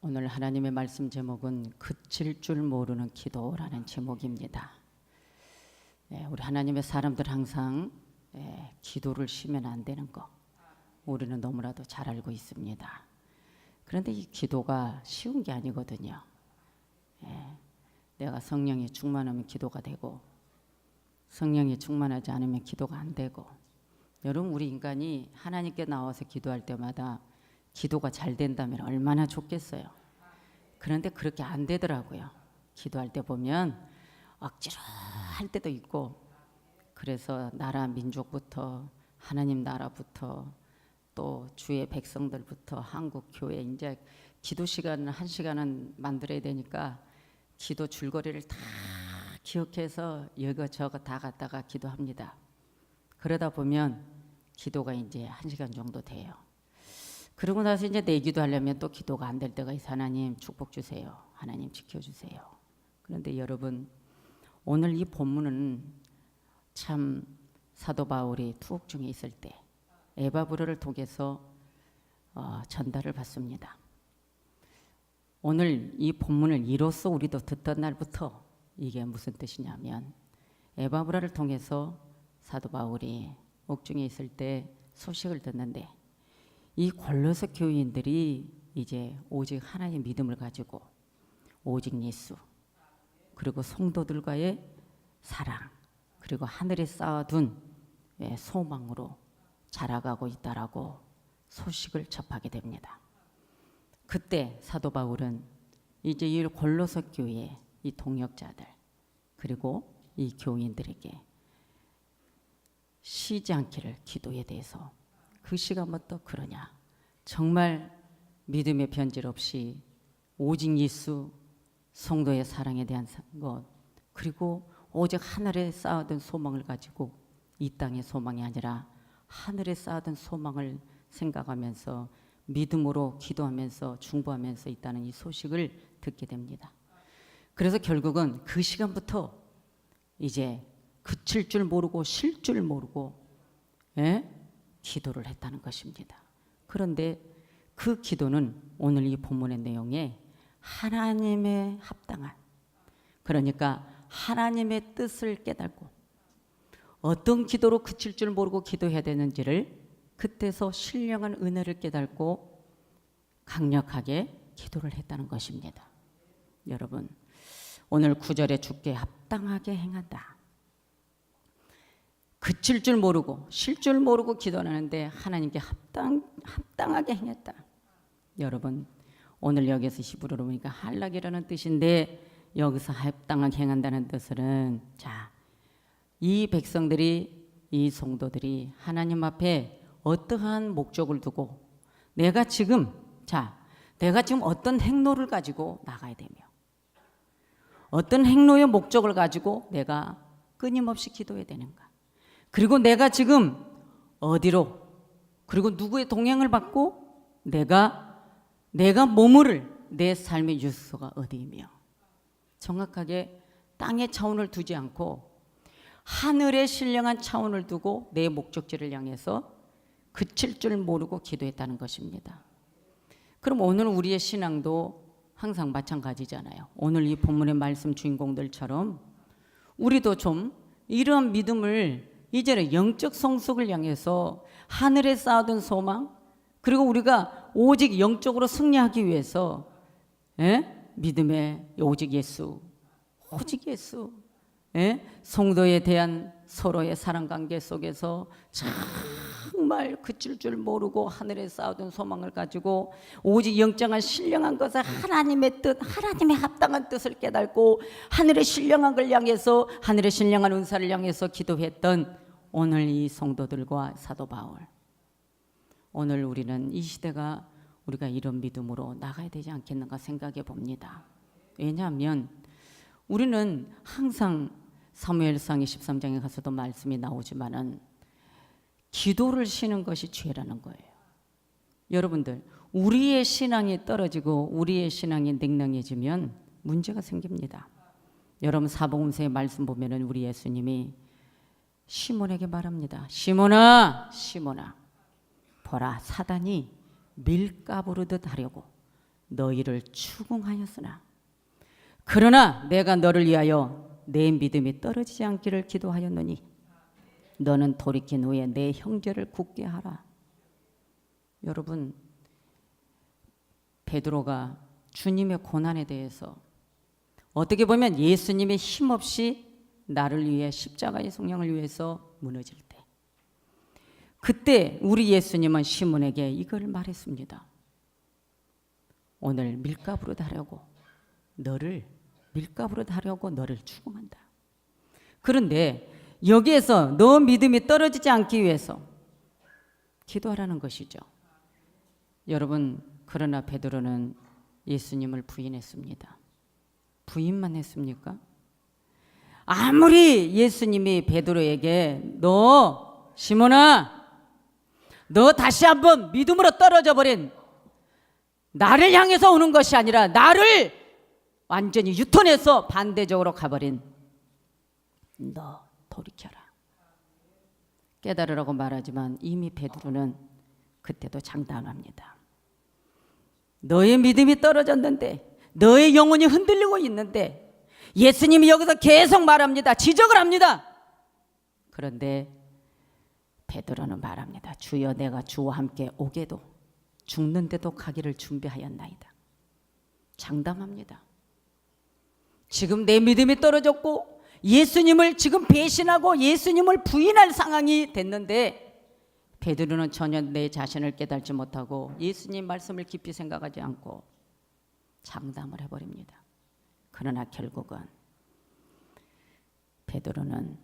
오늘 하나님의 말씀 제목은 그칠 줄 모르는 기도라는 제목입니다. 우리 하나님의 사람들 항상 기도를 쉬면 안 되는 거 우리는 너무나도 잘 알고 있습니다. 그런데 이 기도가 쉬운 게 아니거든요. 내가 성령이 충만하면 기도가 되고 성령이 충만하지 않으면 기도가 안 되고, 여러분 우리 인간이 하나님께 나와서 기도할 때마다 기도가 잘 된다면 얼마나 좋겠어요. 그런데 그렇게 안 되더라고요. 기도할 때 보면 억지로 할 때도 있고, 그래서 나라 민족부터 하나님 나라부터 또 주의 백성들부터 한국 교회 이제 기도 시간은 1시간은 만들어야 되니까 기도 줄거리를 다 기억해서 이거저거 다 갖다가 기도합니다. 그러다 보면 기도가 이제 1시간 정도 돼요. 그러고 나서 이제 내 기도하려면 또 기도가 안 될 때가 있어. 하나님 축복 주세요. 하나님 지켜주세요. 그런데 여러분 오늘 이 본문은 참 사도 바울이 투옥 중에 있을 때 에바브로를 통해서 전달을 받습니다. 오늘 이 본문을 이로써 우리도 듣던 날부터 이게 무슨 뜻이냐면, 에바브라를 통해서 사도 바울이 옥중에 있을 때 소식을 듣는데 이 골로새 교인들이 이제 오직 하나님의 믿음을 가지고 오직 예수 그리고 성도들과의 사랑 그리고 하늘에 쌓아둔 소망으로 자라가고 있다라고 소식을 접하게 됩니다. 그때 사도 바울은 이제 이 골로새 교회 이 동역자들 그리고 이 교인들에게 쉬지 않기를 기도에 대해서 그 시간부터 그러냐, 정말 믿음의 변질 없이 오직 예수 성도의 사랑에 대한 것 그리고 오직 하늘에 쌓아둔 소망을 가지고 이 땅의 소망이 아니라 하늘에 쌓아둔 소망을 생각하면서 믿음으로 기도하면서 중보하면서 있다는 이 소식을 듣게 됩니다. 그래서 결국은 그 시간부터 이제 그칠 줄 모르고 쉴 줄 모르고 기도를 했다는 것입니다. 그런데 그 기도는 오늘 이 본문의 내용에 하나님의 합당한, 그러니까 하나님의 뜻을 깨닫고 어떤 기도로 그칠 줄 모르고 기도해야 되는지를 그때서 신령한 은혜를 깨닫고 강력하게 기도를 했다는 것입니다. 여러분 오늘 9절에 주께 합당하게 행한다. 그칠 줄 모르고 쉴 줄 모르고 기도하는데 하나님께 합당하게 행했다. 여러분 오늘 여기서 히브리어로 보니까 할락이라는 뜻인데 여기서 합당하게 행한다는 뜻은 이 백성들이 이 성도들이 하나님 앞에 어떠한 목적을 두고 내가 지금 어떤 행로를 가지고 나가야 되며 어떤 행로의 목적을 가지고 내가 끊임없이 기도해야 되는가, 그리고 내가 지금 어디로 그리고 누구의 동행을 받고 내가 머무를 내 삶의 유서가 어디이며, 정확하게 땅의 차원을 두지 않고 하늘의 신령한 차원을 두고 내 목적지를 향해서 그칠 줄 모르고 기도했다는 것입니다. 그럼 오늘 우리의 신앙도 항상 마찬가지잖아요. 오늘 이 본문의 말씀 주인공들처럼 우리도 좀 이러한 믿음을 이제는 영적 성숙을 향해서 하늘에 쌓아둔 소망 그리고 우리가 오직 영적으로 승리하기 위해서 믿음의 오직 예수 성도에 대한 서로의 사랑관계 속에서 정말 그칠 줄 모르고 하늘에 쌓아둔 소망을 가지고 오직 영적한 신령한 것을 하나님의 뜻, 하나님의 합당한 뜻을 깨닫고 하늘의 신령한 걸 향해서 하늘의 신령한 은사를 향해서 기도했던 오늘 이 성도들과 사도 바울, 오늘 우리는 이 시대가 우리가 이런 믿음으로 나가야 되지 않겠는가 생각해 봅니다. 왜냐하면 우리는 항상 사무엘상 23장에 가서도 말씀이 나오지만은 기도를 쉬는 것이 죄라는 거예요. 여러분들 우리의 신앙이 떨어지고 우리의 신앙이 냉랭해지면 문제가 생깁니다. 여러분 사복음서의 말씀 보면은 우리 예수님이 시몬에게 말합니다. 시몬아 보라, 사단이 밀가부르듯 하려고 너희를 추궁하였으나 그러나 내가 너를 위하여 내 믿음이 떨어지지 않기를 기도하였노니 너는 돌이킨 후에 내 형제를 굳게 하라. 여러분, 베드로가 주님의 고난에 대해서 어떻게 보면 예수님의 힘없이 나를 위해 십자가의 성령을 위해서 무너질 때, 그때 우리 예수님은 시몬에게 이걸 말했습니다. 오늘 밀가부로 다려고 너를 추궁한다. 그런데 여기에서 너 믿음이 떨어지지 않기 위해서 기도하라는 것이죠. 여러분, 그러나 베드로는 예수님을 부인했습니다. 부인만 했습니까? 아무리 예수님이 베드로에게 너 시몬아, 너 다시 한번 믿음으로 떨어져 버린, 나를 향해서 오는 것이 아니라 나를 완전히 유턴해서 반대적으로 가버린 너 돌이켜라, 깨달으라고 말하지만 이미 베드로는 그때도 장담합니다. 너의 믿음이 떨어졌는데, 너의 영혼이 흔들리고 있는데, 예수님이 여기서 계속 말합니다. 지적을 합니다. 그런데 베드로는 말합니다. 주여, 내가 주와 함께 오게도 죽는데도 가기를 준비하였나이다. 장담합니다. 지금 내 믿음이 떨어졌고 예수님을 지금 배신하고 예수님을 부인할 상황이 됐는데, 베드로는 전혀 내 자신을 깨달지 못하고 예수님 말씀을 깊이 생각하지 않고 장담을 해버립니다. 그러나 결국은 베드로는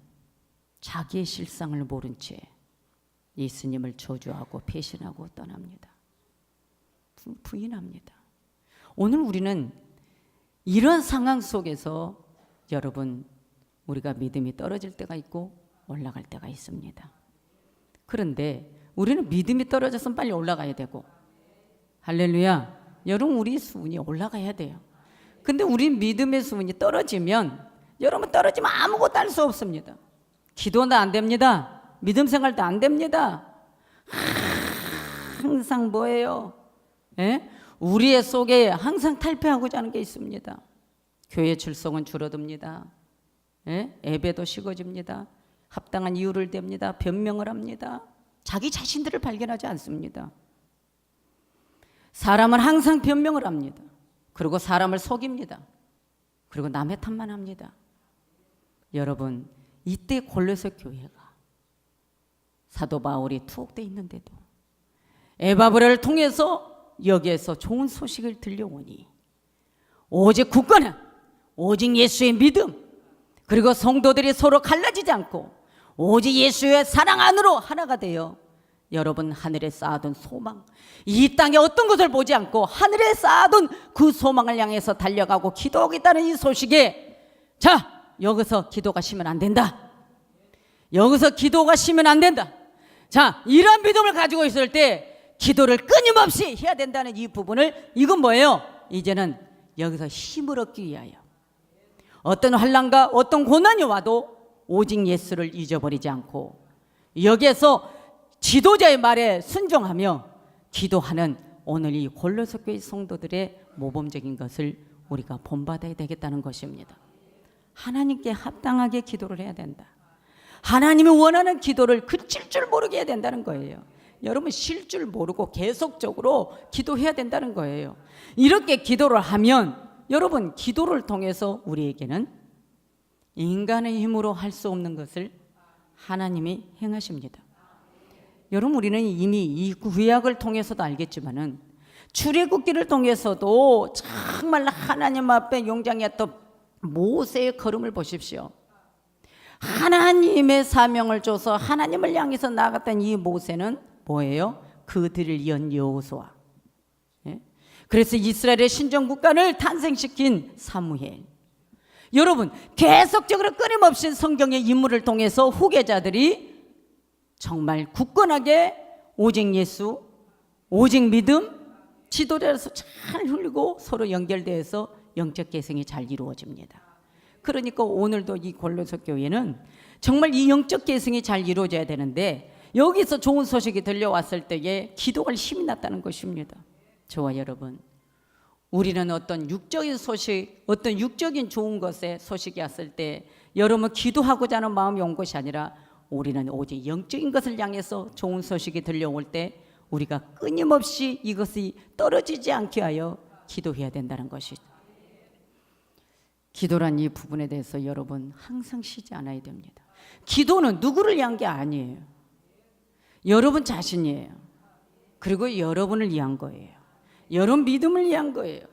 자기의 실상을 모른 채 예수님을 저주하고 배신하고 떠납니다. 부인합니다. 오늘 우리는 이런 상황 속에서 여러분, 우리가 믿음이 떨어질 때가 있고 올라갈 때가 있습니다. 그런데 우리는 믿음이 떨어져서 빨리 올라가야 되고, 할렐루야, 여러분, 우리 수운이 올라가야 돼요. 근데 우리 믿음의 수운이 떨어지면, 여러분, 떨어지면 아무것도 할 수 없습니다. 기도도 안 됩니다. 믿음 생활도 안 됩니다. 항상 뭐예요? 예? 우리의 속에 항상 탈피하고자 하는 게 있습니다. 교회 출석은 줄어듭니다. 예? 예배도 식어집니다. 합당한 이유를 댑니다. 변명을 합니다. 자기 자신들을 발견하지 않습니다. 사람은 항상 변명을 합니다. 그리고 사람을 속입니다. 그리고 남의 탓만 합니다. 여러분, 이때 골로새 교회가 사도 바울이 투옥되어 있는데도 에바브라를 통해서 여기에서 좋은 소식을 들려오니 오직 굳건한, 오직 예수의 믿음, 그리고 성도들이 서로 갈라지지 않고 오직 예수의 사랑 안으로 하나가 되어 여러분, 하늘에 쌓아둔 소망, 이 땅에 어떤 것을 보지 않고 하늘에 쌓아둔 그 소망을 향해서 달려가고 기도하겠다는 이 소식에, 자, 여기서 기도가 쉬면 안 된다. 여기서 기도가 쉬면 안 된다. 자, 이런 믿음을 가지고 있을 때 기도를 끊임없이 해야 된다는 이 부분을, 이건 뭐예요? 이제는 여기서 힘을 얻기 위하여 어떤 환난과 어떤 고난이 와도 오직 예수를 잊어버리지 않고 여기에서 지도자의 말에 순종하며 기도하는 오늘 이 골로새 교회 성도들의 모범적인 것을 우리가 본받아야 되겠다는 것입니다. 하나님께 합당하게 기도를 해야 된다. 하나님이 원하는 기도를 그칠 줄 모르게 해야 된다는 거예요. 여러분, 쉴 줄 모르고 계속적으로 기도해야 된다는 거예요. 이렇게 기도를 하면 여러분, 기도를 통해서 우리에게는 인간의 힘으로 할 수 없는 것을 하나님이 행하십니다. 여러분, 우리는 이미 이 구약을 통해서도 알겠지만은 출애굽기를 통해서도 정말 하나님 앞에 용장했던 모세의 걸음을 보십시오. 하나님의 사명을 줘서 하나님을 향해서 나아갔던 이 모세는 뭐예요? 그들을 이은 여호수아. 예? 그래서 이스라엘의 신정국가를 탄생시킨 사무엘. 여러분, 계속적으로 끊임없이 성경의 인물을 통해서 후계자들이 정말 굳건하게 오직 예수, 오직 믿음, 지도자로서 잘 흘리고 서로 연결돼서 영적 계승이 잘 이루어집니다. 그러니까 오늘도 이 골로새 교회는 정말 이 영적 계승이 잘 이루어져야 되는데, 여기서 좋은 소식이 들려왔을 때에 기도할 힘이 났다는 것입니다. 저와 여러분, 우리는 어떤 육적인 소식, 어떤 육적인 좋은 것에 소식이 왔을 때 여러분 기도하고자 하는 마음이 온 것이 아니라 우리는 오직 영적인 것을 향해서 좋은 소식이 들려올 때 우리가 끊임없이 이것이 떨어지지 않게 하여 기도해야 된다는 것이죠. 기도란 이 부분에 대해서 여러분 항상 쉬지 않아야 됩니다. 기도는 누구를 위한 게 아니에요. 여러분 자신이에요. 그리고 여러분을 위한 거예요. 여러분 믿음을 위한 거예요.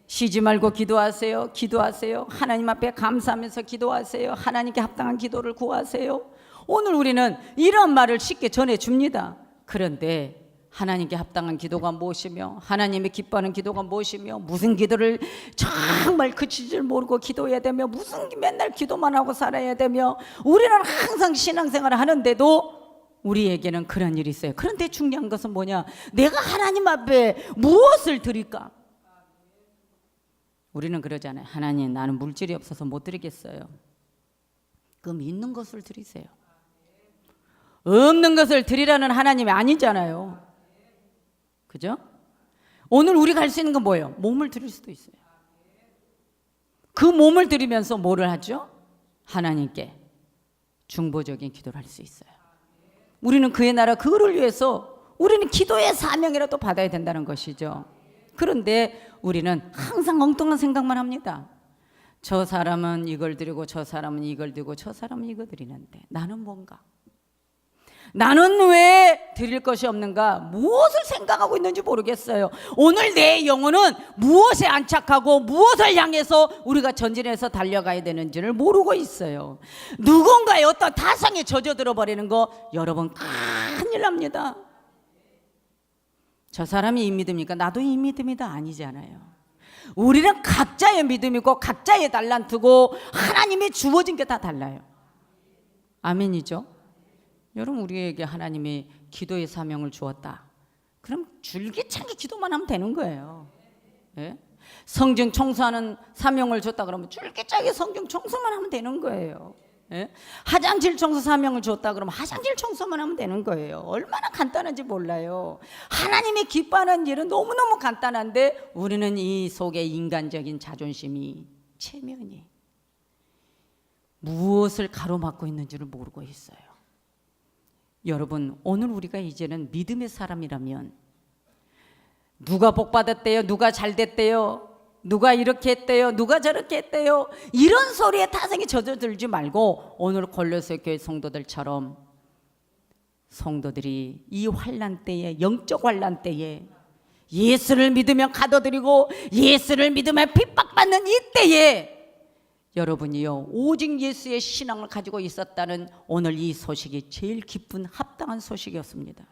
쉬지 말고 기도하세요. 기도하세요. 하나님 앞에 감사하면서 기도하세요. 하나님께 합당한 기도를 구하세요. 오늘 우리는 이런 말을 쉽게 전해줍니다. 그런데 하나님께 합당한 기도가 무엇이며 하나님이 기뻐하는 기도가 무엇이며 무슨 기도를 정말 그치질 모르고 기도해야 되며 무슨 맨날 기도만 하고 살아야 되며 우리는 항상 신앙생활을 하는데도 우리에게는 그런 일이 있어요. 그런데 중요한 것은 뭐냐? 내가 하나님 앞에 무엇을 드릴까? 우리는 그러잖아요. 하나님, 나는 물질이 없어서 못 드리겠어요. 그럼 있는 것을 드리세요. 없는 것을 드리라는 하나님이 아니잖아요. 그죠? 오늘 우리가 할 수 있는 건 뭐예요? 몸을 드릴 수도 있어요. 그 몸을 드리면서 뭐를 하죠? 하나님께 중보적인 기도를 할 수 있어요. 우리는 그의 나라 그거를 위해서 우리는 기도의 사명이라도 받아야 된다는 것이죠. 그런데 우리는 항상 엉뚱한 생각만 합니다. 저 사람은 이걸 드리고 저 사람은 이걸 드리고 저 사람은 이거 드리는데 나는 뭔가? 나는 왜 드릴 것이 없는가? 무엇을 생각하고 있는지 모르겠어요. 오늘 내 영혼은 무엇에 안착하고 무엇을 향해서 우리가 전진해서 달려가야 되는지를 모르고 있어요. 누군가의 어떤 타성에 젖어들어 버리는 거 여러분 큰일 납니다. 저 사람이 이 믿음이니까 나도 이 믿음이다 아니잖아요. 우리는 각자의 믿음이고 각자의 달란트고 하나님이 주어진 게 다 달라요. 아멘이죠? 여러분 우리에게 하나님이 기도의 사명을 주었다. 그럼 줄기차게 기도만 하면 되는 거예요. 예? 성경 청소하는 사명을 줬다 그러면 줄기차게 성경 청소만 하면 되는 거예요. 예? 화장실 청소 사명을 줬다 그러면 화장실 청소만 하면 되는 거예요. 얼마나 간단한지 몰라요. 하나님이 기뻐하는 일은 너무너무 간단한데 우리는 이 속에 인간적인 자존심이 체면이 무엇을 가로막고 있는지를 모르고 있어요. 여러분 오늘 우리가 이제는 믿음의 사람이라면 누가 복 받았대요, 누가 잘 됐대요, 누가 이렇게 했대요, 누가 저렇게 했대요, 이런 소리에 타성에 젖어들지 말고 오늘 골로새 교회 성도들처럼 성도들이 이 환난 때에 영적 환난 때에 예수를 믿으며 가둬들이고 예수를 믿으며 핍박받는 이때에 여러분이요 오직 예수의 신앙을 가지고 있었다는 오늘 이 소식이 제일 기쁜 합당한 소식이었습니다.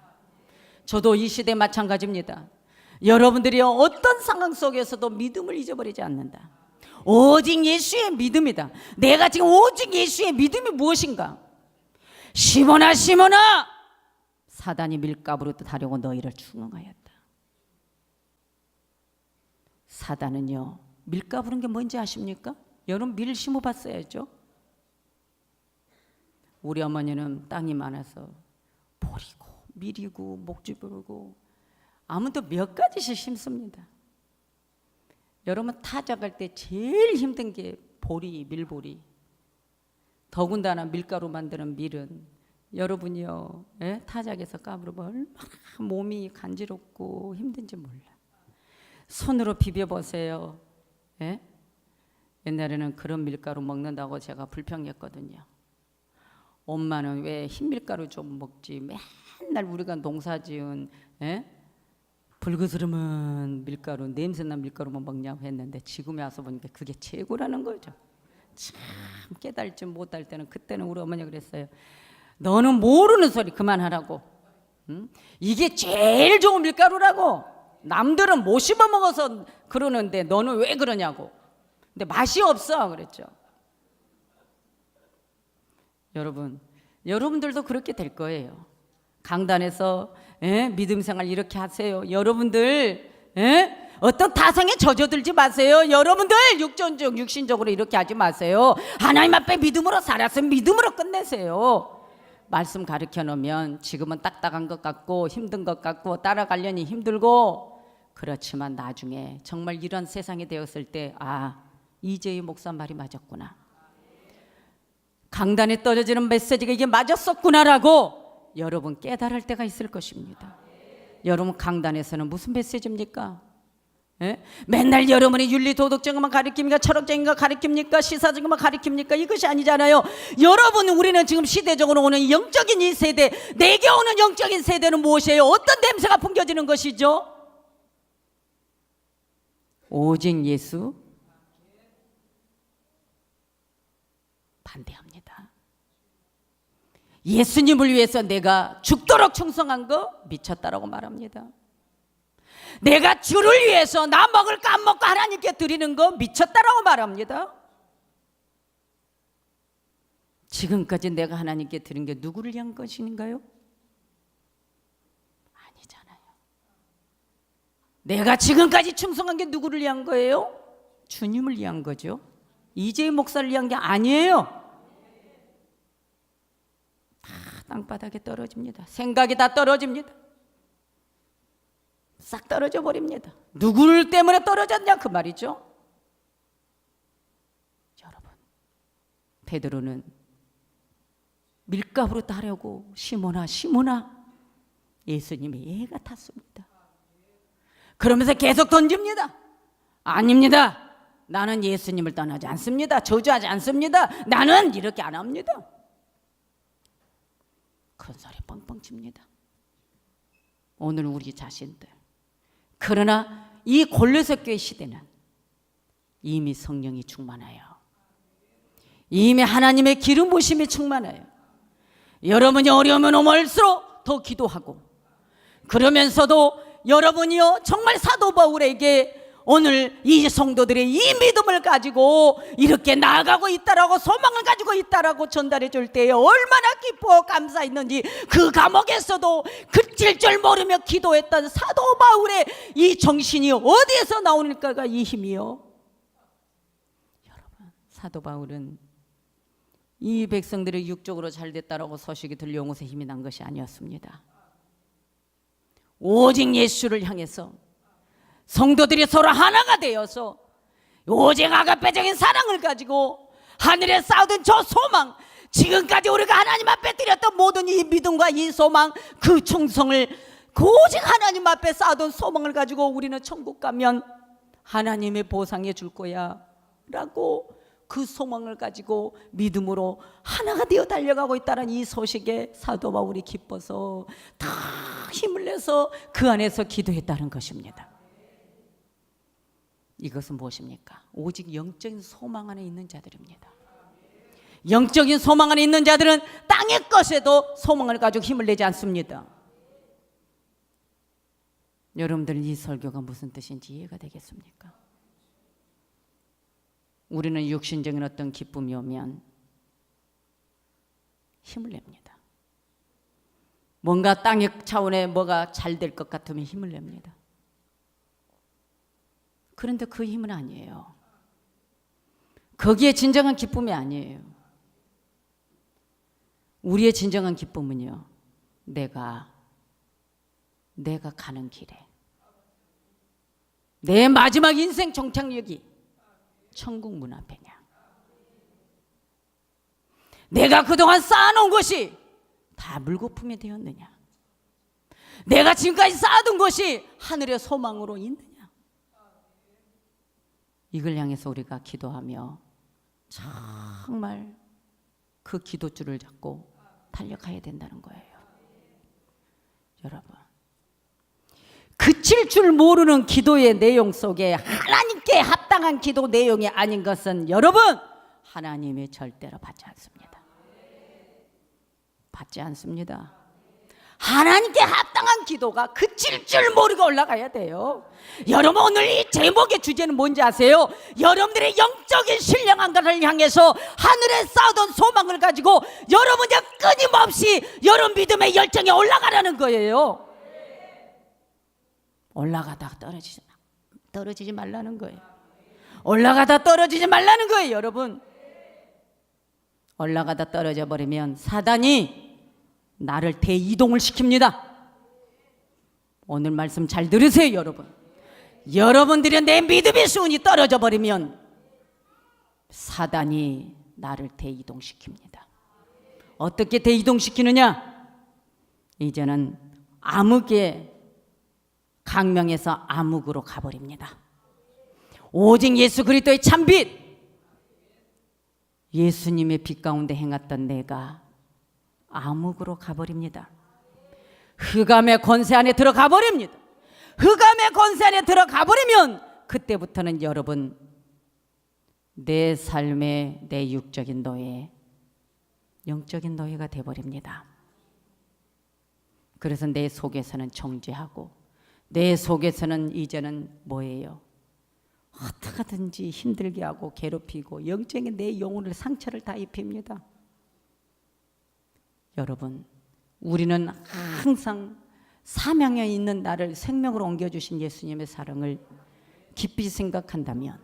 저도 이 시대 마찬가지입니다. 여러분들이요 어떤 상황 속에서도 믿음을 잊어버리지 않는다. 오직 예수의 믿음이다. 내가 지금 오직 예수의 믿음이 무엇인가? 시몬아 시몬아 사단이 밀가부로 다려고 너희를 추궁하였다. 사단은요 밀가부른 게 뭔지 아십니까? 여러분 밀 심어봤어야죠. 우리 어머니는 땅이 많아서 보리고 밀이고 목주부르고 아무도 몇 가지씩 심습니다. 여러분 타작할 때 제일 힘든 게 보리, 밀보리. 더군다나 밀가루 만드는 밀은 여러분이요 타작에서 까부르면 얼마나 몸이 간지럽고 힘든지 몰라. 손으로 비벼보세요. 옛날에는 그런 밀가루 먹는다고 제가 불평했거든요. 엄마는 왜 흰밀가루 좀 먹지 맨날 우리가 농사지은 불그스름한 밀가루 냄새난 밀가루만 먹냐고 했는데 지금에 와서 보니까 그게 최고라는 거죠. 참 깨달지 못할 때는 그때는 우리 어머니가 그랬어요. 너는 모르는 소리 그만하라고. 응? 이게 제일 좋은 밀가루라고. 남들은 못 씹어 먹어서 그러는데 너는 왜 그러냐고. 근데 맛이 없어 그랬죠. 여러분, 여러분들도 그렇게 될 거예요. 강단에서 믿음 생활 이렇게 하세요. 여러분들 어떤 타성에 젖어들지 마세요. 여러분들 육신적으로 이렇게 하지 마세요. 하나님 앞에 믿음으로 살아서 믿음으로 끝내세요. 말씀 가르쳐 놓으면 지금은 딱딱한 것 같고 힘든 것 같고 따라가려니 힘들고 그렇지만 나중에 정말 이런 세상이 되었을 때 이재희 목사 말이 맞았구나. 강단에 떨어지는 메시지가 이게 맞았었구나라고 여러분 깨달을 때가 있을 것입니다. 여러분 강단에서는 무슨 메시지입니까? 예? 맨날 여러분이 윤리도덕적인만 가르칩니까? 철학적인 거 가르칩니까? 시사적인 거 가르칩니까? 이것이 아니잖아요. 여러분, 우리는 지금 시대적으로 오는 영적인 이 세대, 내게 오는 영적인 세대는 무엇이에요? 어떤 냄새가 풍겨지는 것이죠? 오직 예수 반대합니다. 예수님을 위해서 내가 죽도록 충성한 거 미쳤다라고 말합니다. 내가 주를 위해서 나 먹을 거 안 먹고 하나님께 드리는 거 미쳤다라고 말합니다. 지금까지 내가 하나님께 드린 게 누구를 위한 것인가요? 아니잖아요. 내가 지금까지 충성한 게 누구를 위한 거예요? 주님을 위한 거죠. 이재희 목사를 위한 게 아니에요. 다 땅바닥에 떨어집니다. 생각이 다 떨어집니다. 싹 떨어져 버립니다. 누구를 때문에 떨어졌냐 그 말이죠. 여러분, 베드로는 밀가부로 따려고 시몬아 예수님이 애가 탔습니다. 그러면서 계속 던집니다. 아닙니다. 나는 예수님을 떠나지 않습니다. 저주하지 않습니다. 나는 이렇게 안 합니다. 큰 소리 뻥뻥 칩니다. 오늘 우리 자신들, 그러나 이 골로새 교회 시대는 이미 성령이 충만해요. 이미 하나님의 기름 부으심이 충만해요. 여러분이 어려우면 올수록 더 기도하고, 그러면서도 여러분이요 정말 사도 바울에게 오늘 이 성도들의 이 믿음을 가지고 이렇게 나아가고 있다라고, 소망을 가지고 있다라고 전달해 줄 때에 얼마나 기뻐 감사했는지, 그 감옥에서도 그칠 줄 모르며 기도했던 사도 바울의 이 정신이 어디에서 나오니까가 이 힘이요. 여러분, 사도 바울은 이 백성들이 육적으로 잘 됐다라고 소식이 들려오면서 힘이 난 것이 아니었습니다. 오직 예수를 향해서 성도들이 서로 하나가 되어서 오직 아가페적인 사랑을 가지고 하늘에 쌓아둔 저 소망, 지금까지 우리가 하나님 앞에 드렸던 모든 이 믿음과 이 소망, 그 충성을 오직 하나님 앞에 쌓아둔 소망을 가지고 우리는 천국 가면 하나님의 보상해 줄 거야 라고, 그 소망을 가지고 믿음으로 하나가 되어 달려가고 있다는 이 소식에 사도 바울이 기뻐서 다 힘을 내서 그 안에서 기도했다는 것입니다. 이것은 무엇입니까? 오직 영적인 소망 안에 있는 자들입니다. 영적인 소망 안에 있는 자들은 땅의 것에도 소망을 가지고 힘을 내지 않습니다. 여러분들, 이 설교가 무슨 뜻인지 이해가 되겠습니까? 우리는 육신적인 어떤 기쁨이 오면 힘을 냅니다. 뭔가 땅의 차원에 뭐가 잘 될 것 같으면 힘을 냅니다. 그런데 그 힘은 아니에요. 거기에 진정한 기쁨이 아니에요. 우리의 진정한 기쁨은요, 내가 가는 길에 내 마지막 인생 종착역이 천국 문 앞에냐, 내가 그동안 쌓아놓은 것이 다 물거품이 되었느냐, 내가 지금까지 쌓아둔 것이 하늘의 소망으로 있느냐, 이걸 향해서 우리가 기도하며 정말 그 기도줄을 잡고 달려가야 된다는 거예요. 여러분, 그칠 줄 모르는 기도의 내용 속에 하나님께 합당한 기도 내용이 아닌 것은 여러분, 하나님이 절대로 받지 않습니다. 받지 않습니다. 하나님께 합당한 기도가 그칠 줄 모르고 올라가야 돼요. 여러분, 오늘 이 제목의 주제는 뭔지 아세요? 여러분들의 영적인 신령한 것을 향해서 하늘에 쌓아둔 소망을 가지고 여러분이 끊임없이 여러분 믿음의 열정에 올라가라는 거예요. 올라가다 떨어지지 말라는 거예요. 올라가다 떨어지지 말라는 거예요. 여러분, 올라가다 떨어져 버리면 사단이 나를 대이동을 시킵니다. 오늘 말씀 잘 들으세요. 여러분, 여러분들이 내 믿음의 수준이 떨어져 버리면 사단이 나를 대이동시킵니다. 어떻게 대이동시키느냐? 이제는 암흑의 강명에서 암흑으로 가버립니다. 오직 예수 그리스도의 참빛, 예수님의 빛 가운데 행했던 내가 암흑으로 가버립니다. 흑암의 권세 안에 들어가 버립니다. 흑암의 권세 안에 들어가 버리면 그때부터는 여러분 내 삶의 내 육적인 노예, 영적인 노예가 돼버립니다. 그래서 내 속에서는 정죄하고 내 속에서는 이제는 뭐예요? 어떻게든지 힘들게 하고 괴롭히고 영적인 내 영혼을 상처를 다 입힙니다. 여러분, 우리는 항상 사명에 있는 나를 생명으로 옮겨주신 예수님의 사랑을 깊이 생각한다면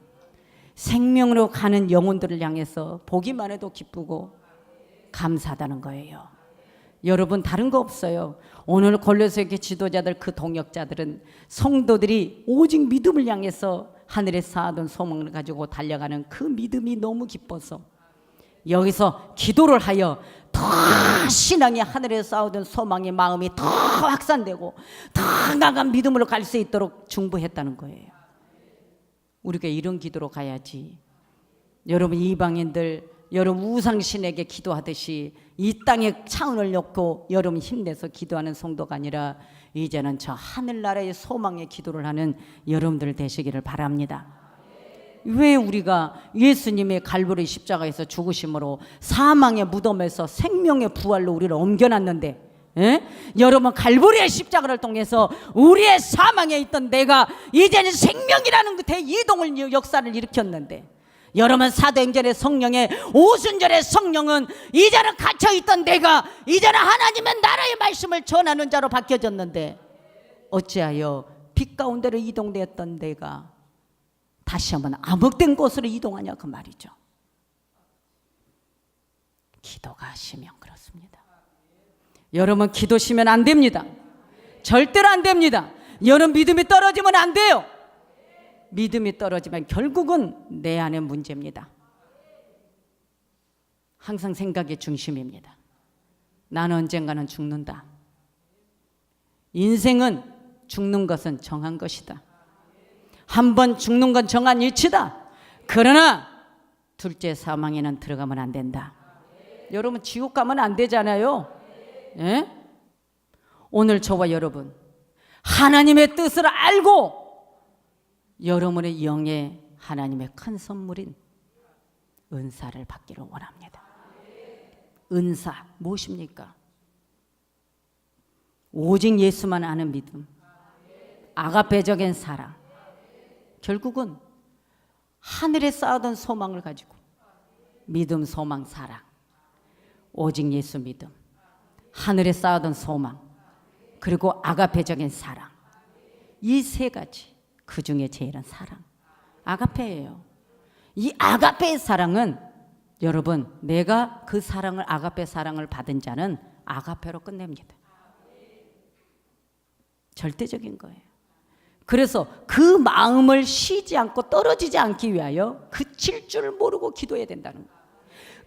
생명으로 가는 영혼들을 향해서 보기만 해도 기쁘고 감사하다는 거예요. 여러분, 다른 거 없어요. 오늘 골로새교 지도자들, 그 동역자들은 성도들이 오직 믿음을 향해서 하늘에 쌓아둔 소망을 가지고 달려가는 그 믿음이 너무 기뻐서 여기서 기도를 하여 더 신앙이 하늘에 쌓아둔 소망의 마음이 더 확산되고 더 나간 믿음으로 갈 수 있도록 중보했다는 거예요. 우리가 이런 기도로 가야지. 여러분, 이방인들, 여러분 우상신에게 기도하듯이 이 땅의 차원을 놓고 여러분 힘내서 기도하는 성도가 아니라 이제는 저 하늘나라의 소망의 기도를 하는 여러분들 되시기를 바랍니다. 왜 우리가 예수님의 갈보리 십자가에서 죽으심으로 사망의 무덤에서 생명의 부활로 우리를 옮겨놨는데, 여러분 갈보리의 십자가를 통해서 우리의 사망에 있던 내가 이제는 생명이라는 그 대이동을 역사를 일으켰는데, 여러분 사도행전의 성령의 오순절의 성령은 이제는 갇혀있던 내가 이제는 하나님의 나라의 말씀을 전하는 자로 바뀌어졌는데 어찌하여 빛 가운데로 이동되었던 내가 다시 한번 암흑된 곳으로 이동하냐 그 말이죠. 기도가 하시면 그렇습니다. 여러분 기도시면 안 됩니다. 절대로 안 됩니다. 여러분 믿음이 떨어지면 안 돼요. 믿음이 떨어지면 결국은 내 안의 문제입니다. 항상 생각의 중심입니다. 나는 언젠가는 죽는다. 인생은 죽는 것은 정한 것이다. 한 번 죽는 건 정한 이치다. 그러나 둘째 사망에는 들어가면 안 된다. 여러분 지옥 가면 안 되잖아요. 예? 오늘 저와 여러분 하나님의 뜻을 알고 여러분의 영에 하나님의 큰 선물인 은사를 받기를 원합니다. 은사 무엇입니까? 오직 예수만 아는 믿음, 아가페적인 사랑, 결국은 하늘에 쌓아둔 소망을 가지고 믿음, 소망, 사랑, 오직 예수 믿음, 하늘에 쌓아둔 소망, 그리고 아가페적인 사랑, 이 세 가지, 그 중에 제일은 사랑, 아가페예요. 이 아가페의 사랑은 여러분 내가 그 사랑을 아가페 사랑을 받은 자는 아가페로 끝냅니다. 절대적인 거예요. 그래서 그 마음을 쉬지 않고 떨어지지 않기 위하여 그칠 줄 모르고 기도해야 된다는 거예요.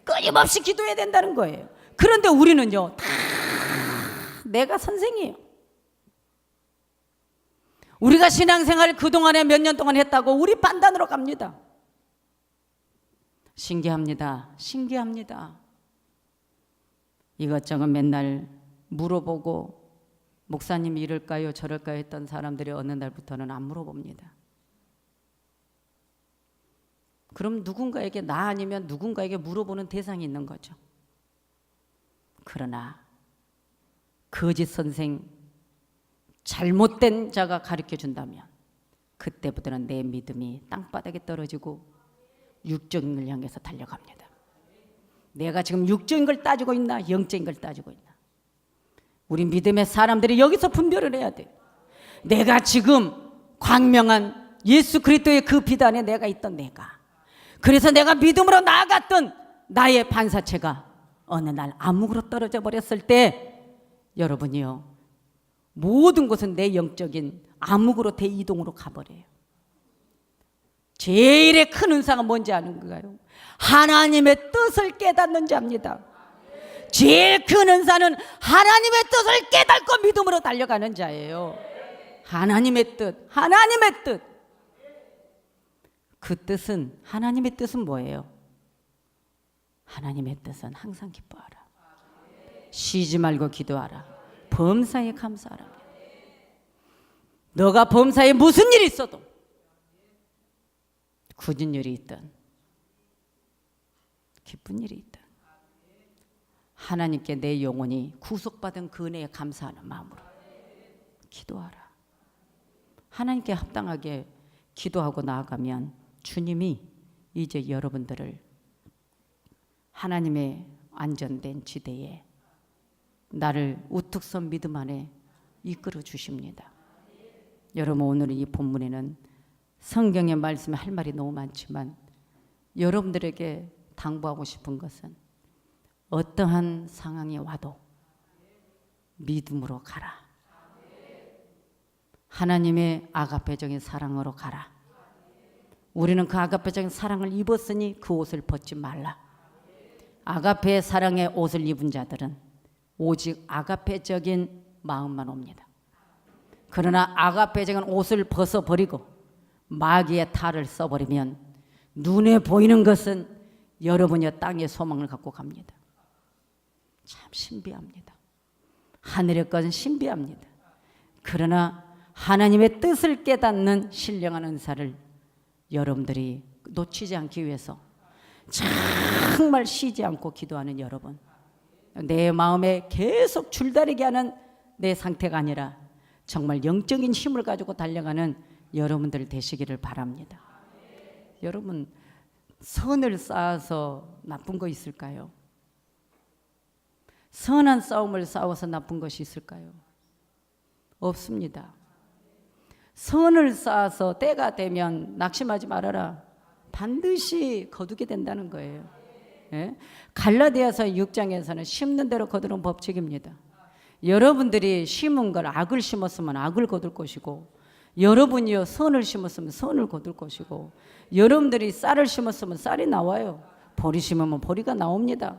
끊임없이 기도해야 된다는 거예요. 그런데 우리는요 다 내가 선생이에요. 우리가 신앙생활을 그동안에 몇 년 동안 했다고 우리 판단으로 갑니다. 신기합니다. 신기합니다. 이것저것 맨날 물어보고 목사님이 이럴까요 저럴까요 했던 사람들이 어느 날부터는 안 물어봅니다. 그럼 누군가에게 나 아니면 누군가에게 물어보는 대상이 있는 거죠. 그러나 거짓 선생, 잘못된 자가 가르쳐 준다면 그때부터는 내 믿음이 땅바닥에 떨어지고 육적인 걸 향해서 달려갑니다. 내가 지금 육적인 걸 따지고 있나 영적인 걸 따지고 있나. 우리 믿음의 사람들이 여기서 분별을 해야 돼요. 내가 지금 광명한 예수 그리스도의 그 비단에 내가 있던 내가, 그래서 내가 믿음으로 나아갔던 나의 반사체가 어느 날 암흑으로 떨어져 버렸을 때 여러분이요 모든 것은 내 영적인 암흑으로 대이동으로 가버려요. 제일의 큰 은사가 뭔지 아는가요? 하나님의 뜻을 깨닫는 자입니다. 제일 큰 은사는 하나님의 뜻을 깨닫고 믿음으로 달려가는 자예요. 하나님의 뜻, 하나님의 뜻. 그 뜻은, 하나님의 뜻은 뭐예요? 하나님의 뜻은 항상 기뻐하라. 쉬지 말고 기도하라. 범사에 감사하라. 너가 범사에 무슨 일이 있어도, 굳은 일이 있든 기쁜 일이 있든 하나님께 내 영혼이 구속받은 그 은혜에 감사하는 마음으로 기도하라. 하나님께 합당하게 기도하고 나아가면 주님이 이제 여러분들을 하나님의 안전된 지대에, 나를 우뚝 선 믿음 안에 이끌어 주십니다. 여러분, 오늘 이 본문에는 성경의 말씀에 할 말이 너무 많지만 여러분들에게 당부하고 싶은 것은 어떠한 상황이 와도 믿음으로 가라. 하나님의 아가페적인 사랑으로 가라. 우리는 그 아가페적인 사랑을 입었으니 그 옷을 벗지 말라. 아가페의 사랑의 옷을 입은 자들은 오직 아가페적인 마음만 옵니다. 그러나 아가페적인 옷을 벗어버리고 마귀의 탈을 써버리면 눈에 보이는 것은 여러분이 땅의 소망을 갖고 갑니다. 참 신비합니다. 하늘의 것은 신비합니다. 그러나 하나님의 뜻을 깨닫는 신령한 은사를 여러분들이 놓치지 않기 위해서 정말 쉬지 않고 기도하는 여러분, 내 마음에 계속 줄다리게 하는 내 상태가 아니라 정말 영적인 힘을 가지고 달려가는 여러분들 되시기를 바랍니다. 여러분, 선을 쌓아서 나쁜 거 있을까요? 선한 싸움을 싸워서 나쁜 것이 있을까요? 없습니다. 선을 쌓아서 때가 되면 낙심하지 말아라. 반드시 거두게 된다는 거예요. 예? 갈라디아서 6장에서는 심는 대로 거두는 법칙입니다. 여러분들이 심은 걸 악을 심었으면 악을 거둘 것이고, 여러분이요 선을 심었으면 선을 거둘 것이고, 여러분들이 쌀을 심었으면 쌀이 나와요. 보리 심으면 보리가 나옵니다.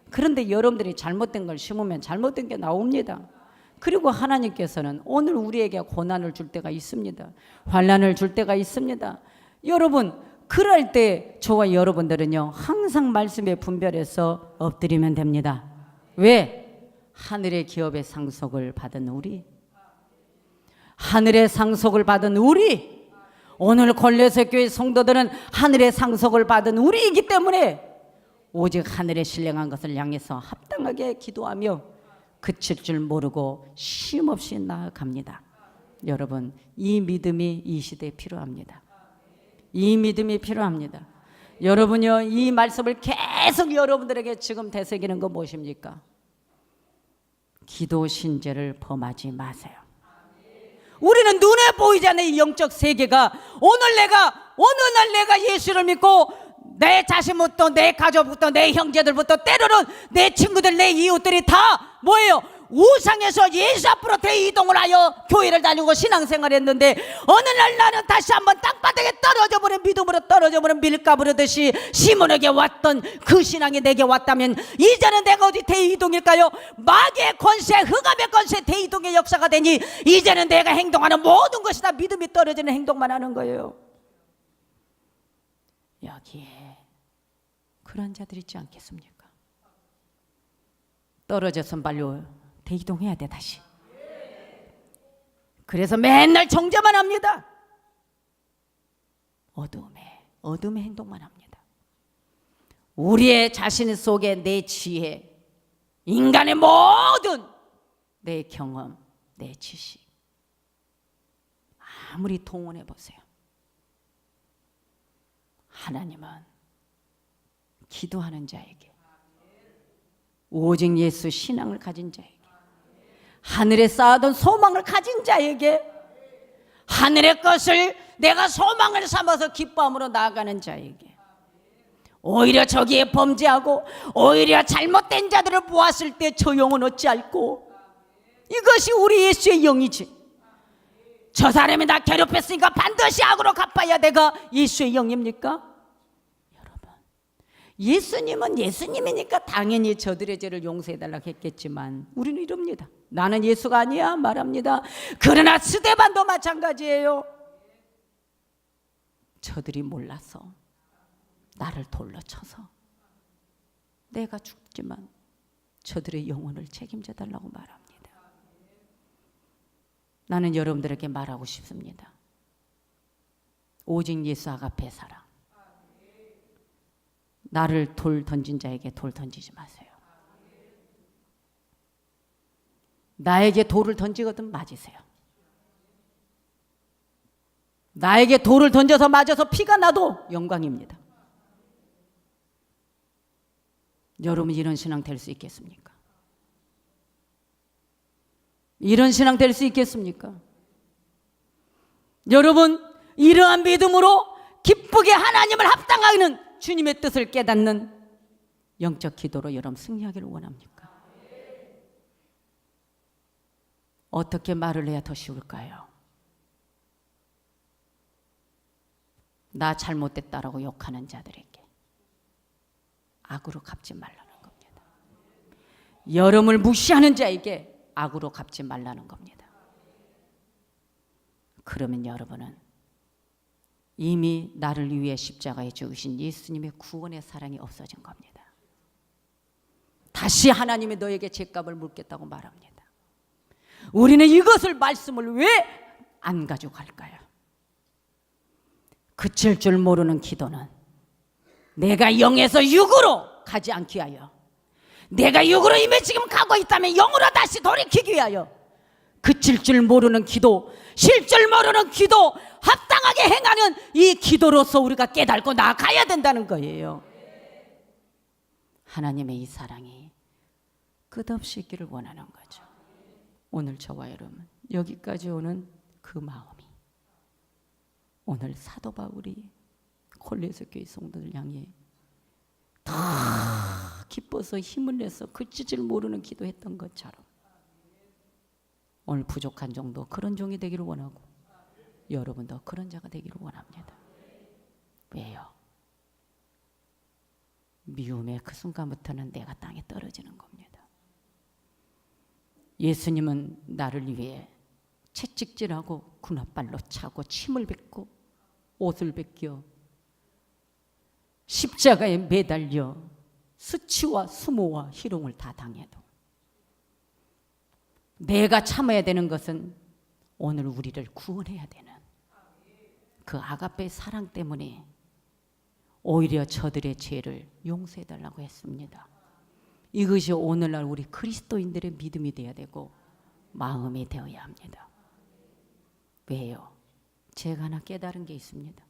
그런데 여러분들이 잘못된 걸 심으면 잘못된 게 나옵니다. 그리고 하나님께서는 오늘 우리에게 고난을 줄 때가 있습니다. 환난을 줄 때가 있습니다. 여러분, 그럴 때 저와 여러분들은요 항상 말씀에 분별해서 엎드리면 됩니다. 왜? 하늘의 기업의 상속을 받은 우리, 하늘의 상속을 받은 우리, 오늘 골로새 교회 성도들은 하늘의 상속을 받은 우리이기 때문에 오직 하늘의 신령한 것을 향해서 합당하게 기도하며 그칠 줄 모르고 쉼없이 나아갑니다. 여러분, 이 믿음이 이 시대에 필요합니다. 이 믿음이 필요합니다. 여러분요, 이 말씀을 계속 여러분들에게 지금 되새기는 건 무엇입니까? 기도 신죄를 범하지 마세요. 우리는 눈에 보이지 않는 이 영적 세계가 어느 날 내가 예수를 믿고 내 자신부터, 내 가족부터, 내 형제들부터, 때로는 내 친구들, 내 이웃들이 다 뭐예요? 우상에서 예수 앞으로 대이동을 하여 교회를 다니고 신앙생활을 했는데 어느 날 나는 다시 한번 땅바닥에 떨어져버린, 믿음으로 떨어져버린 밀가부르듯이 시몬에게 왔던 그 신앙이 내게 왔다면 이제는 내가 어디 대이동일까요? 마귀의 권세, 흑암의 권세, 대이동의 역사가 되니 이제는 내가 행동하는 모든 것이 다 믿음이 떨어지는 행동만 하는 거예요. 여기에 그런 자들 있지 않겠습니까? 떨어져서 빨리 대이동해야 돼 다시. 그래서 맨날 정죄만 합니다. 어둠의 행동만 합니다. 우리의 자신 속에 내 지혜, 인간의 모든 내 경험, 내 지식 아무리 동원해 보세요. 하나님은 기도하는 자에게, 오직 예수 신앙을 가진 자에게, 하늘에 쌓아둔 소망을 가진 자에게, 하늘의 것을 내가 소망을 삼아서 기뻐함으로 나아가는 자에게, 오히려 저기에 범죄하고 오히려 잘못된 자들을 보았을 때 저 영은 어찌할꼬? 이것이 우리 예수의 영이지. 저 사람이 나 괴롭혔으니까 반드시 악으로 갚아야 내가 예수의 영입니까? 여러분, 예수님은 예수님이니까 당연히 저들의 죄를 용서해달라고 했겠지만 우리는 이럽니다. 나는 예수가 아니야 말합니다. 그러나 스데반도 마찬가지예요. 저들이 몰라서 나를 돌로 쳐서 내가 죽지만 저들의 영혼을 책임져 달라고 말합니다. 나는 여러분들에게 말하고 싶습니다. 오직 예수 아가페 사랑. 나를 돌 던진 자에게 돌 던지지 마세요. 나에게 돌을 던지거든 맞으세요. 나에게 돌을 던져서 맞아서 피가 나도 영광입니다. 여러분 이런 신앙 될 수 있겠습니까? 이런 신앙 될 수 있겠습니까? 여러분 이러한 믿음으로 기쁘게 하나님을 합당하는 주님의 뜻을 깨닫는 영적 기도로 여러분 승리하기를 원합니까? 어떻게 말을 해야 더 쉬울까요? 나 잘못됐다라고 욕하는 자들에게 악으로 갚지 말라는 겁니다. 여러분을 무시하는 자에게 악으로 갚지 말라는 겁니다. 그러면 여러분은 이미 나를 위해 십자가에 죽으신 예수님의 구원의 사랑이 없어진 겁니다. 다시 하나님이 너에게 죄값을 물겠다고 말합니다. 우리는 이것을 말씀을 왜 안 가져갈까요? 그칠 줄 모르는 기도는 내가 영에서 육으로 가지 않기 위하여, 내가 육으로 이미 지금 가고 있다면 영으로 다시 돌이키기 위하여 그칠 줄 모르는 기도, 쉴 줄 모르는 기도, 합당하게 행하는 이 기도로서 우리가 깨닫고 나아가야 된다는 거예요. 하나님의 이 사랑이 끝없이 있기를 원하는 거죠. 오늘 저와 여러분 여기까지 오는 그 마음이 오늘 사도 바울이 골로새 교회 성도들 향해 다 기뻐서 힘을 내서 그치질 모르는 기도했던 것처럼 오늘 부족한 정도 그런 종이 되기를 원하고 여러분도 그런 자가 되기를 원합니다. 왜요? 미움의 그 순간부터는 내가 땅에 떨어지는 겁니다. 예수님은 나를 위해 채찍질하고 군홧발로 차고 침을 뱉고 옷을 벗겨 십자가에 매달려 수치와 수모와 희롱을 다 당해도 내가 참아야 되는 것은 오늘 우리를 구원해야 되는 그 아가페 사랑 때문에 오히려 저들의 죄를 용서해달라고 했습니다. 이것이 오늘날 우리 그리스도인들의 믿음이 되어야 되고 마음이 되어야 합니다. 왜요? 제가 하나 깨달은 게 있습니다.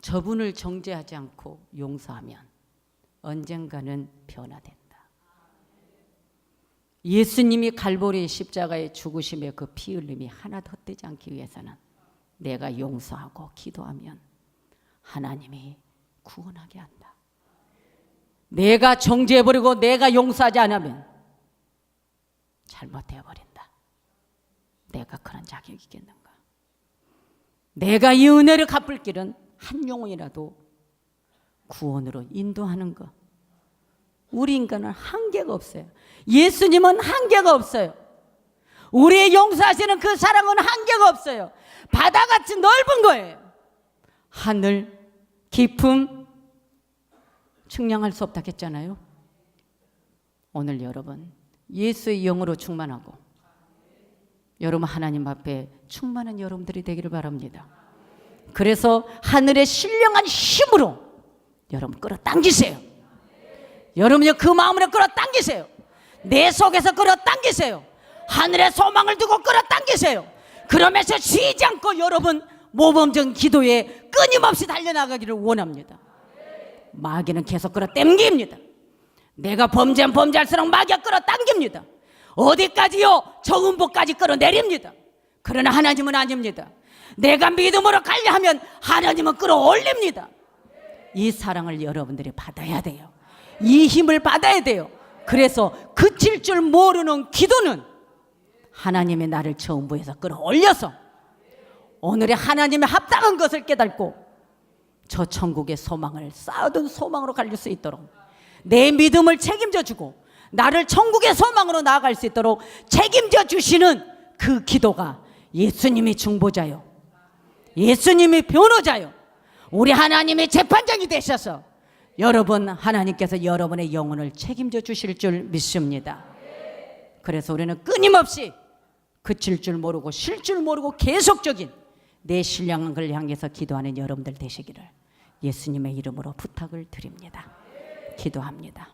저분을 정죄하지 않고 용서하면 언젠가는 변화된다. 예수님이 갈보리 십자가의 죽으심의 그 피 흘림이 하나도 헛되지 않기 위해서는 내가 용서하고 기도하면 하나님이 구원하게 한다. 내가 정죄해버리고 내가 용서하지 않으면 잘못해버린다. 내가 그런 자격이 있겠는가? 내가 이 은혜를 갚을 길은 한 영혼이라도 구원으로 인도하는 것. 우리 인간은 한계가 없어요. 예수님은 한계가 없어요. 우리의 용서하시는 그 사랑은 한계가 없어요. 바다같이 넓은 거예요. 하늘, 깊음, 측량할 수 없다 했잖아요. 오늘 여러분 예수의 영으로 충만하고 여러분 하나님 앞에 충만한 여러분들이 되기를 바랍니다. 그래서 하늘의 신령한 힘으로 여러분 끌어당기세요. 여러분이 그 마음으로 끌어당기세요. 내 속에서 끌어당기세요. 하늘의 소망을 두고 끌어당기세요. 그러면서 쉬지 않고 여러분 모범적인 기도에 끊임없이 달려나가기를 원합니다. 마귀는 계속 끌어당깁니다. 내가 범죄할수록 마귀가 끌어당깁니다. 어디까지요? 정음보까지 끌어내립니다. 그러나 하나님은 아닙니다. 내가 믿음으로 가려 하면 하나님은 끌어올립니다. 이 사랑을 여러분들이 받아야 돼요. 이 힘을 받아야 돼요. 그래서 그칠 줄 모르는 기도는 하나님의 나를 정부에서 끌어올려서 오늘의 하나님의 합당한 것을 깨닫고 저 천국의 소망을 쌓아둔 소망으로 갈 수 있도록 내 믿음을 책임져 주고 나를 천국의 소망으로 나아갈 수 있도록 책임져 주시는 그 기도가 예수님이 중보자요, 예수님이 변호자요, 우리 하나님의 재판장이 되셔서 여러분 하나님께서 여러분의 영혼을 책임져 주실 줄 믿습니다. 그래서 우리는 끊임없이 그칠 줄 모르고 쉴 줄 모르고 계속적인 내 신령을 향해서 기도하는 여러분들 되시기를 예수님의 이름으로 부탁을 드립니다. 기도합니다.